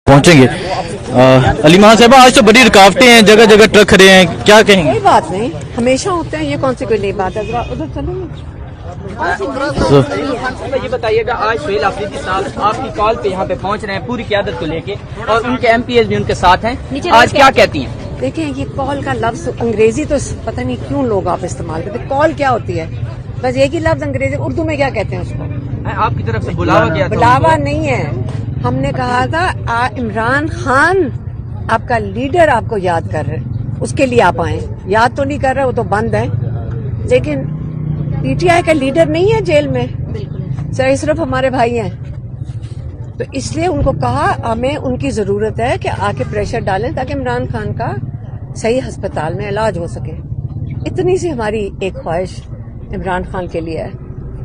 पहुंचेंगे। अलीमा साहबा, आज तो बड़ी रुकावटें हैं, जगह जगह ट्रक खड़े हैं, क्या कहेंगे? कोई बात नहीं, हमेशा होते हैं, ये कौन सी कोई नई बात है। जरा उधर चलेंगे। ये बताइएगा, आज सुहेल आफरीदी साहब आपकी कॉल पे यहाँ पे पहुँच रहे हैं पूरी क़यादत को लेके, और उनके MPs भी उनके साथ हैं, आज क्या कहती हैं? देखें, ये कॉल का लफ्ज अंग्रेजी तो पता नहीं क्यों लोग आप इस्तेमाल करते। कॉल क्या होती है? बस एक ही लफ्ज अंग्रेजी, उर्दू में क्या कहते हैं उसको? आपकी तरफ से बुलावा किया था? बुलावा नहीं है, हमने कहा था इमरान खान आपका लीडर आपको याद कर रहे, उसके लिए आप आए। याद तो नहीं कर रहे, वो तो बंद है, लेकिन PTI का लीडर नहीं है जेल में, सिर्फ हमारे भाई हैं। तो इसलिए उनको कहा हमें उनकी जरूरत है कि आके प्रेशर डालें ताकि इमरान खान का सही अस्पताल में इलाज हो सके। इतनी सी हमारी एक ख्वाहिश इमरान खान के लिए है,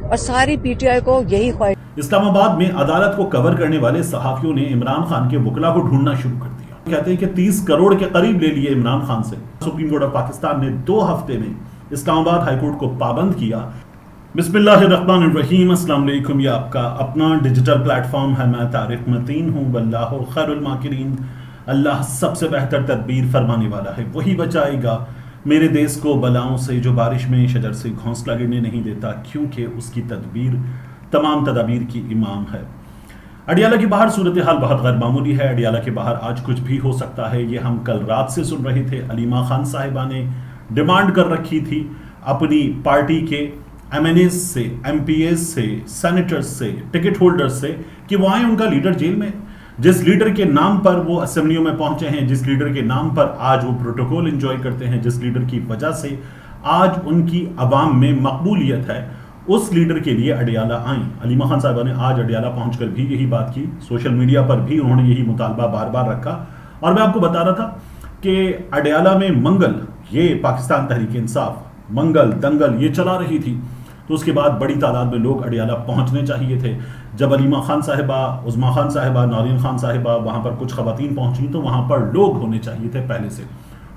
और सारी PTI को यही ख्वाहिश। इस्लामाबाद में अदालत को कवर करने वाले सहाफियों ने इमरान खान के वकला को ढूंढना शुरू कर दिया। कहते हैं कि 30 करोड़ के करीब ले लिए इमरान खान से। सुप्रीम कोर्ट ऑफ पाकिस्तान ने 2 हफ्ते में इस्लामाबाद हाईकोर्ट को पाबंद किया। बिस्मिल्लाहिर्रहमानिर्रहीम, अस्सलाम वालेकुम। ये आपका अपना डिजिटल प्लेटफॉर्म है, मैं तारिक मतीन हूँ। वल्लाहु खैरुल माकिरीन, अल्लाह सबसे बेहतर तदबीर फरमाने वाला है, वही बचाएगा मेरे देश को बलाओं से, जो बारिश में शजर से घोंसला गिरने नहीं देता, क्योंकि उसकी तदबीर तमाम तदाबीर की इमाम है। अडियाला के बाहर सूरत हाल बहुत गैर मामूली है। अडियाला के बाहर आज कुछ भी हो सकता है, ये हम कल रात से सुन रहे थे। अलीमा खान साहिबा ने डिमांड कर रखी थी अपनी पार्टी के MNAs से, MPs से, सेनेटर्स से, टिकट होल्डर्स से कि वो आए, उनका लीडर जेल में। जिस लीडर के नाम पर वो असेंबलियों में पहुंचे हैं, जिस लीडर के नाम पर आज वो प्रोटोकॉल एंजॉय करते हैं, जिस लीडर की वजह से आज उनकी अवाम में मकबूलियत है, उस लीडर के लिए अडियाला आए। अलीमा खान साहिबा ने आज अडियाला पहुंचकर भी यही बात की, सोशल मीडिया पर भी उन्होंने यही मुतालबा बार बार रखा। और मैं आपको बता रहा था कि अडियाला में मंगल, ये पाकिस्तान तहरीक इंसाफ मंगल दंगल ये चला रही थी, तो उसके बाद बड़ी तादाद में लोग अडियाला पहुंचने चाहिए थे। जब अलीमा खान साहिबा, उज़मा खान साहिबा, नौरीन खान साहिबा, वहां पर कुछ खवातीन पहुंची, तो वहां पर लोग होने चाहिए थे पहले से।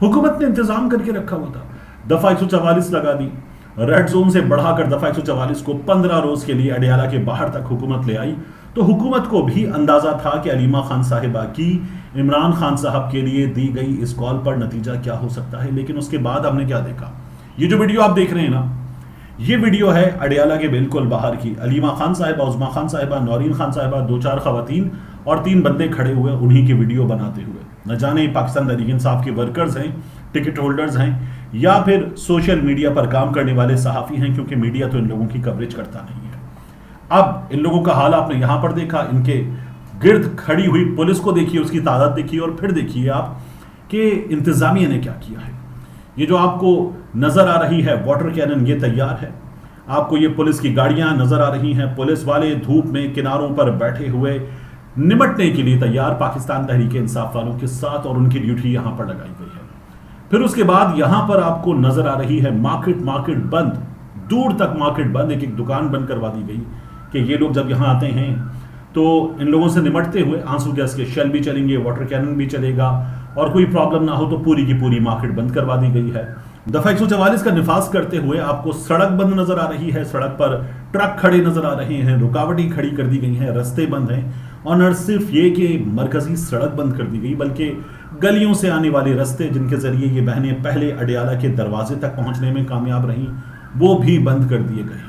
हुकूमत ने इंतजाम करके रखा हुआ था, दफा 144 लगा दी, रेड जोन से बढ़ाकर दफा 144 को 15 रोज के लिए अडियाला के बाहर तक हुकूमत ले आई। तो हुकूमत को भी अंदाजा था कि अलीमा खान साहिबा की इमरान खान साहब के लिए दी गई इस कॉल पर नतीजा क्या हो सकता है। लेकिन उसके बाद हमने क्या देखा, ये जो वीडियो आप देख रहे हैं ना, ये वीडियो है अडियाला के बिल्कुल बाहर की। अलीमा खान साहिबा, उज़मा खान साहिबा, नौरीन खान साहिबा, 2-4 खवातीन और 3 बंदे खड़े हुए उन्हीं की वीडियो बनाते हुए। न जाने पाकिस्तान तहरीक इंसाफ के वर्कर्स हैं, टिकट होल्डर्स हैं, या फिर सोशल मीडिया पर काम करने वाले सहाफ़ी हैं, क्योंकि मीडिया तो इन लोगों की कवरेज करता नहीं है। अब इन लोगों का हाल आपने यहां पर देखा, इनके गिर्द खड़ी हुई पुलिस को देखिए, उसकी तादाद देखिए, और फिर देखिए आप कि इंतजामिया ने क्या किया है। ये जो आपको नजर आ रही है वाटर कैनन, ये तैयार है। आपको ये पुलिस की गाड़ियां नजर आ रही हैं, पुलिस वाले धूप में किनारों पर बैठे हुए निमटने के लिए तैयार पाकिस्तान तहरीक इंसाफ वालों के साथ, और उनकी ड्यूटी यहां पर लगाई गई है। फिर उसके बाद यहां पर आपको नजर आ रही है मार्केट बंद, दूर तक मार्केट बंद, एक दुकान बंद करवा दी गई कि ये लोग जब यहां आते हैं तो इन लोगों से निमटते हुए आंसू गैस के शेल भी चलेंगे, वाटर कैनन भी चलेगा, और कोई प्रॉब्लम ना हो तो पूरी की पूरी मार्केट बंद करवा दी गई है। दफा 144 का निफाज करते हुए आपको सड़क बंद नजर आ रही है, सड़क पर ट्रक खड़े नजर आ रहे हैं, रुकावटें खड़ी कर दी गई हैं, रास्ते बंद हैं, और न सिर्फ ये कि मरकजी सड़क बंद कर दी गई, बल्कि गलियों से आने वाले रास्ते जिनके जरिए ये बहनें पहले अडियाला के दरवाजे तक पहुंचने में कामयाब रहीं, वो भी बंद कर दिए गए।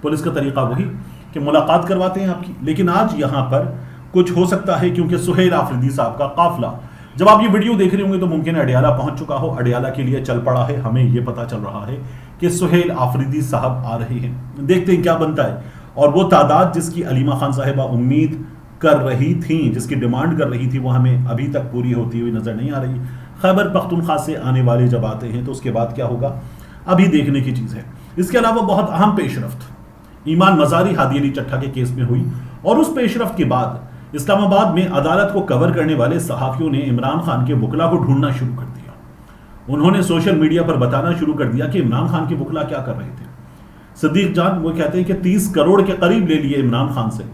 पुलिस का तरीका वही कि मुलाकात करवाते हैं आपकी। लेकिन आज यहाँ पर कुछ हो सकता है, क्योंकि सुहेल आफरीदी साहब का काफिला, जब आप ये वीडियो देख रहे होंगे तो मुमकिन है अडियाला पहुंच चुका हो, अडियाला के लिए चल पड़ा है। हमें ये पता चल रहा है कि सुहेल आफरीदी साहब आ रहे हैं, देखते हैं क्या बनता है। और वो तादाद जिसकी अलीमा खान साहिबा उम्मीद कर रही थी, जिसकी डिमांड कर रही थी, वो हमें अभी तक पूरी होती हुई नजर नहीं आ रही। खैबर पख्तूनख्वा से आने वाले जब आते हैं तो उसके बाद क्या होगा, अभी देखने की चीज है। इसके अलावा बहुत अहम पेशरफ्त ईमान मजारी हादी अली चट्ठा के केस में हुई, और उस पेशरफ्त के बाद इस्लामाबाद में अदालत को कवर करने वाले सहाफियों ने इमरान खान के वकला को ढूंढना शुरू कर दिया। उन्होंने सोशल मीडिया पर बताना शुरू कर दिया कि इमरान खान के वकला क्या कर रहे थे। सदीक जान वो कहते हैं कि 30 करोड़ के करीब ले लिए इमरान खान से,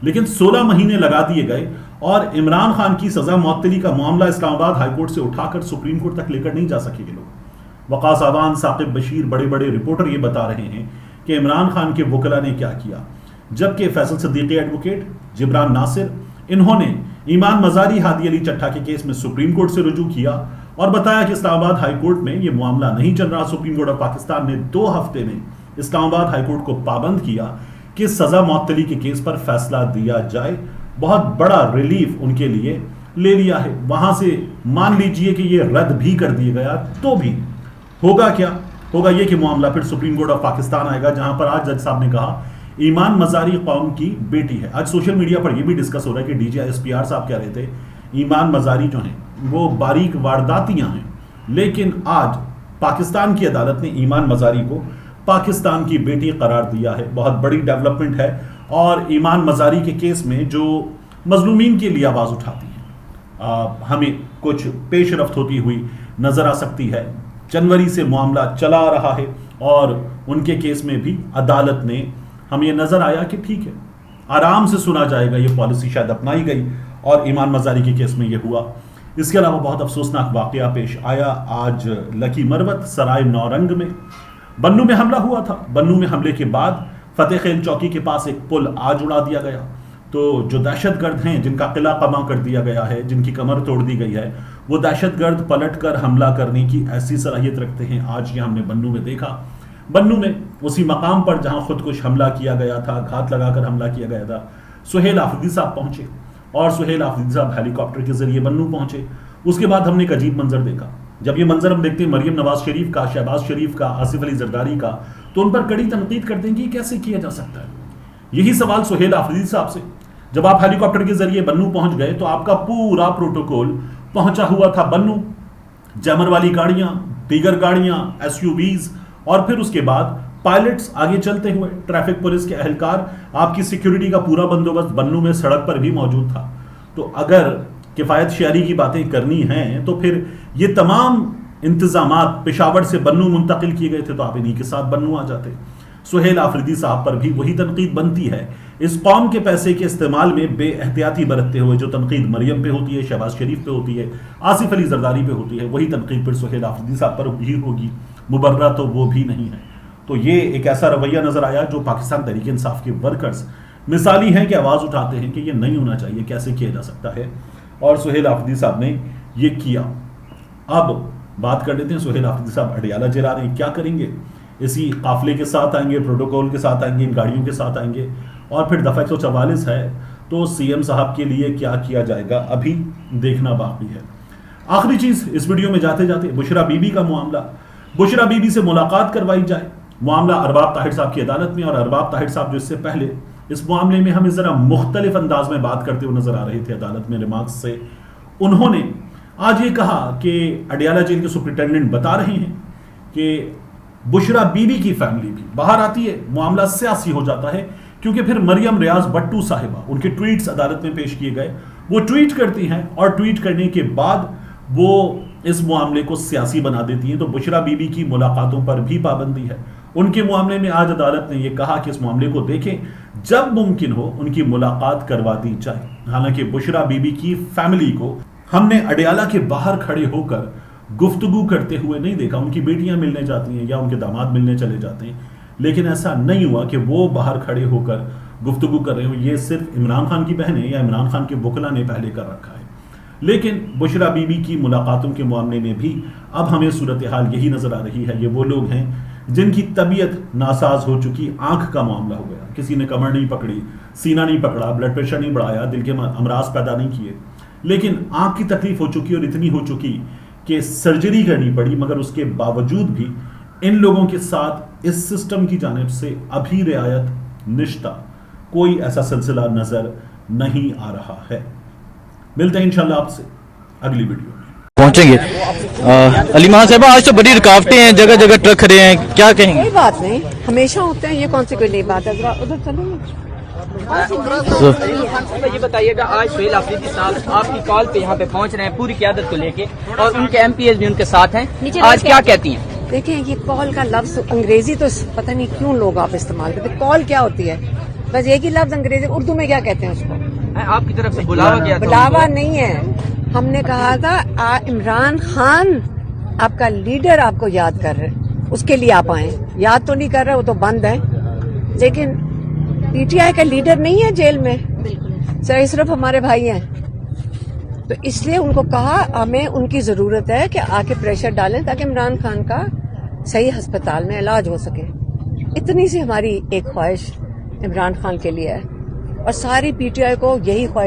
लेकिन 16 महीने लगा दिए गए, और इमरान खान की सजा मुअत्तली का मामला इस्लामाबाद हाईकोर्ट से उठाकर सुप्रीम कोर्ट तक लेकर नहीं जा सके लोग। वकास आवान, साकिब बशीर, बड़े बड़े रिपोर्टर ये बता रहे हैं कि इमरान खान के वकला ने क्या किया, जबकि फैसल सिद्दीकी एडवोकेट, जिब्रान नासिर, इन्होंने ईमान मजारी हादी अली चट्टा के केस में सुप्रीम कोर्ट से रुजू किया और बताया कि इस्लामाबाद हाई कोर्ट में यह मामला नहीं चल रहा। सुप्रीम कोर्ट ऑफ पाकिस्तान ने 2 हफ्ते में इस्लामाबाद हाई कोर्ट को पाबंद किया कि सजा मौतली के केस पर फैसला दिया जाए। बहुत बड़ा रिलीफ उनके लिए ले लिया है। वहां से मान लीजिए कि ये रद्द भी कर दिया गया तो भी होगा क्या? होगा ये कि मामला फिर सुप्रीम कोर्ट ऑफ पाकिस्तान आएगा, जहां पर आज जज साहब ने कहा ईमान मजारी कौम की बेटी है। आज सोशल मीडिया पर यह भी डिस्कस हो रहा है कि DGISPR साहब कह रहे थे ईमान मजारी जो हैं वो बारीक वारदातियां हैं, लेकिन आज पाकिस्तान की अदालत ने ईमान मजारी को पाकिस्तान की बेटी करार दिया है। बहुत बड़ी डेवलपमेंट है। और ईमान मजारी के केस में जो मजलूमीन के लिए आवाज़ उठाती हैं हमें कुछ पेशरफ्त होती हुई नज़र आ सकती है। जनवरी से मामला चला आ रहा है और उनके केस में भी अदालत ने हमें नज़र आया कि ठीक है, आराम से सुना जाएगा। ये पॉलिसी शायद अपनाई गई और ईमान मजारी के केस में ये हुआ। इसके अलावा बहुत अफसोसनाक वाक़या पेश आया आज लकी मरवत सराय नौरंग में। बन्नू में हमला हुआ था। बन्नू में हमले के बाद फतेह खेल चौकी के पास एक पुल आज उड़ा दिया गया। तो जो दहशतगर्द हैं जिनका किला कमा कर दिया गया है, जिनकी कमर तोड़ दी गई है, वो दहशतगर्द पलट कर हमला करने की ऐसी सलाहियत रखते हैं। आज ये हमने बन्नू में देखा। बन्नू में उसी मकाम पर जहां खुदकुश हमला किया गया था, घात लगाकर हमला किया गया था, सुहेल आफरीदी साहब पहुंचे और सुहेल आफरीदी साहब हेलीकॉप्टर के जरिए बन्नू पहुंचे। उसके बाद हमने एक अजीब मंजर देखा। जब ये मंजर हम देखते हैं मरियम नवाज शरीफ का, शहबाज शरीफ का, आसिफ अली जरदारी का, तो उन पर कड़ी तनकीद करते हैं कि कैसे किया जा सकता है। यही सवाल सुहेल आफरीदी साहब से। जब आप हेलीकॉप्टर के जरिए बन्नू पहुंच गए तो आपका पूरा प्रोटोकॉल पहुंचा हुआ था बन्नू, जैमर वाली गाड़ियां, दीगर गाड़ियां, SUVs और फिर उसके बाद पायलट्स आगे चलते हुए, ट्रैफिक पुलिस के अहलकार, आपकी सिक्योरिटी का पूरा बंदोबस्त बन्नू में सड़क पर भी मौजूद था। तो अगर किफायत शेयरी की बातें करनी हैं तो फिर ये तमाम इंतजामात पेशावर से बन्नू मुंतकिल किए गए थे तो आप इन्हीं के साथ बन्नू आ जाते। सुहेल आफरीदी साहब पर भी वही तनकीद बनती है। इस कौम के पैसे के इस्तेमाल में बेएहतियाती बरतते हुए जो तनकीद मरियम पे होती है, शहबाज शरीफ पे होती है, आसिफ अली जरदारी पे होती है, वही तनकीद फिर सुहेल आफरीदी साहब पर भी होगी। मुबर्रा तो वो भी नहीं है। तो ये एक ऐसा रवैया नजर आया जो पाकिस्तान तहरीक इंसाफ के वर्कर्स मिसाली हैं कि आवाज़ उठाते हैं कि ये नहीं होना चाहिए, कैसे किया जा सकता है। और सुहेल आफरीदी साहब ने ये किया। अब बात कर लेते हैं, सुहेल आफरीदी साहब अडियाला जेल आ रहे हैं, क्या करेंगे? इसी काफिले के साथ आएंगे, प्रोटोकॉल के साथ आएंगे, इन गाड़ियों के साथ आएंगे और फिर दफ़ा 144 है तो CM साहब के लिए क्या किया जाएगा अभी देखना बाकी है। आखिरी चीज़ इस वीडियो में जाते जाते बुशरा बीबी का मामला। बुशरा बीबी से मुलाकात करवाई जाए। मामला अरबाब ताहिर साहब की अदालत में और अरबाब ताहिर साहब जो इससे पहले इस मामले में हमें ज़रा मुख्तलिफ अंदाज में बात करते हुए नजर आ रहे थे अदालत में रिमार्क्स से, उन्होंने आज ये कहा कि अडियाला जेल के सुपरिटेंडेंट बता रहे हैं कि बुशरा बीबी की फैमिली भी बाहर आती है। मामला सियासी हो जाता है क्योंकि फिर मरियम रियाज भट्टू साहिबा, उनके ट्वीट्स अदालत में पेश किए गए, वो ट्वीट करती हैं और ट्वीट करने के बाद वो इस मामले को सियासी बना देती हैं। तो बुशरा बीबी की मुलाकातों पर भी पाबंदी है। उनके मामले में आज अदालत ने यह कहा कि इस मामले को देखें, जब मुमकिन हो उनकी मुलाकात करवा दी जाए। हालांकि बुशरा बीबी की फैमिली को हमने अडियाला के बाहर खड़े होकर गुफ्तगू करते हुए नहीं देखा। उनकी बेटियां मिलने जाती हैं या उनके दामाद मिलने चले जाते हैं, लेकिन ऐसा नहीं हुआ कि वो बाहर खड़े होकर गुफ्तगू कर रहे हो। ये सिर्फ इमरान खान की बहन है या इमरान खान के वकला ने पहले कर रखा है। लेकिन बुशरा बीबी की मुलाकातों के मामले में भी अब हमें सूरत हाल यही नजर आ रही है। ये वो लोग हैं जिनकी तबीयत नासाज हो चुकी, आंख का मामला हो गया, किसी ने कमर नहीं पकड़ी, सीना नहीं पकड़ा, ब्लड प्रेशर नहीं बढ़ाया, दिल के अमराज पैदा नहीं किए, लेकिन आंख की तकलीफ हो चुकी और इतनी हो चुकी कि सर्जरी करनी पड़ी। मगर उसके बावजूद भी इन लोगों के साथ इस सिस्टम की जानिब से अभी रियायत निश्ता कोई ऐसा सिलसिला नजर नहीं आ रहा है। मिलते हैं इंशाल्लाह आपसे अगली वीडियो में। पहुंचेंगे। अलीमा साहब, आज तो बड़ी रुकावटें हैं, जगह जगह ट्रक खड़े हैं, क्या कहेंगे? कोई बात नहीं, हमेशा होते हैं, ये कौन सी कोई नई बात है। जरा उधर चलेंगे। ये बताइएगा, आज सुहेल आफरीदी साहब आपकी कॉल पे यहाँ पे पहुँच रहे हैं पूरी क़यादत को लेके और उनके MPs भी उनके साथ हैं, आज क्या कहती हैं? देखें, ये कॉल का लफ्ज अंग्रेजी तो पता नहीं क्यों लोग आप इस्तेमाल करते। कॉल क्या होती है? बस एक ही लफ्ज अंग्रेजी, उर्दू में क्या कहते हैं उसको? आपकी तरफ से बुलावा गया था? बुलावा नहीं है, हमने कहा था इमरान खान आपका लीडर आपको याद कर रहे, उसके लिए आप आए। याद तो नहीं कर रहे, वो तो बंद है, लेकिन PTI का लीडर नहीं है जेल में, सिर्फ हमारे भाई हैं। تو اس لیے ان کو کہا ہمیں ان کی ضرورت ہے کہ آ کے پریشر ڈالیں تاکہ عمران خان کا صحیح ہسپتال میں علاج ہو سکے. اتنی سی ہماری ایک خواہش عمران خان کے لیے ہے اور ساری پی ٹی آئی کو یہی خواہش